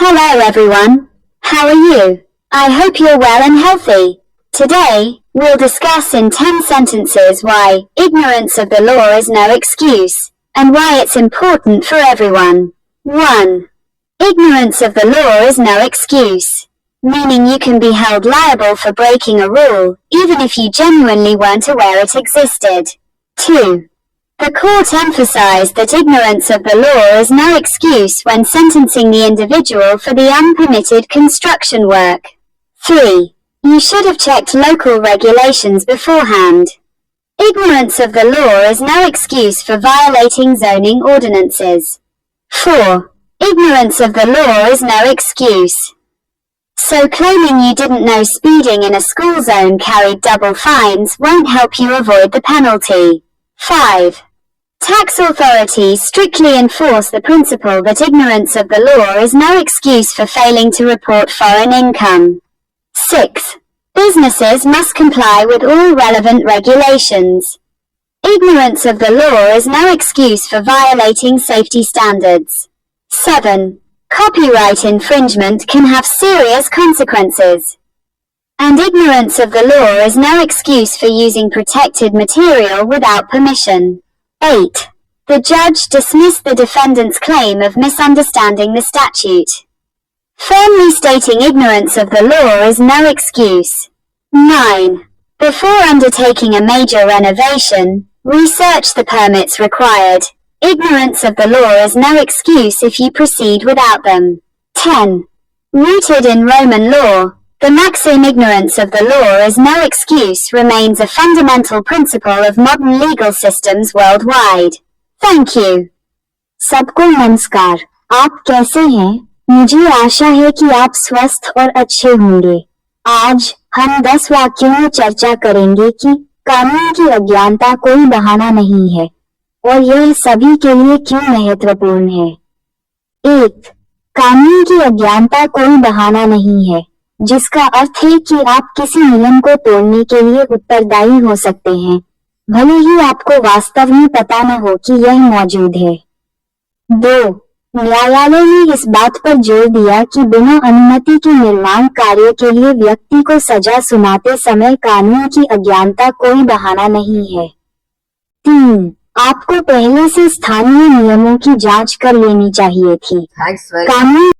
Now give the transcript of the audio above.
Hello everyone. How are you? I hope you're well and healthy. Today, we'll discuss in 10 sentences why ignorance of the law is no excuse, and why it's important for everyone. 1. Ignorance of the law is no excuse, meaning you can be held liable for breaking a rule, even if you genuinely weren't aware it existed. 2. The court emphasized that ignorance of the law is no excuse when sentencing the individual for the unpermitted construction work. 3. You should have checked local regulations beforehand. Ignorance of the law is no excuse for violating zoning ordinances. 4. Ignorance of the law is no excuse. So claiming you didn't know speeding in a school zone carried double fines won't help you avoid the penalty. 5. Tax authorities strictly enforce the principle that ignorance of the law is no excuse for failing to report foreign income. 6. Businesses must comply with all relevant regulations. Ignorance of the law is no excuse for violating safety standards. 7. Copyright infringement can have serious consequences. And ignorance of the law is no excuse for using protected material without permission. 8. The judge dismissed the defendant's claim of misunderstanding the statute, firmly stating ignorance of the law is no excuse. 9. Before undertaking a major renovation, research the permits required. Ignorance of the law is no excuse if you proceed without them. 10. Rooted in Roman law, the maxim ignorance of the law is no excuse remains a fundamental principle of modern legal systems worldwide. Thank you. सबको नमस्कार। आप कैसे हैं? मुझे आशा है कि आप स्वस्थ और अच्छे होंगे। आज हम 10 वाक्यों में चर्चा करेंगे कि कानून की अज्ञानता कोई बहाना नहीं है और यह सभी के लिए क्यों महत्वपूर्ण है। 1. कानून की अज्ञानता कोई बहाना नहीं है, जिसका अर्थ है कि आप किसी नियम को तोड़ने के लिए उत्तरदायी हो सकते हैं, भले ही आपको वास्तव में पता न हो कि यह मौजूद है। 2. न्यायालय ने इस बात पर जोर दिया कि बिना अनुमति के निर्माण कार्य के लिए व्यक्ति को सजा सुनाते समय कानून की अज्ञानता कोई बहाना नहीं है। 3. आपको पहले से स्थानीय नियमों की जांच कर लेनी चाहिए थी। कानून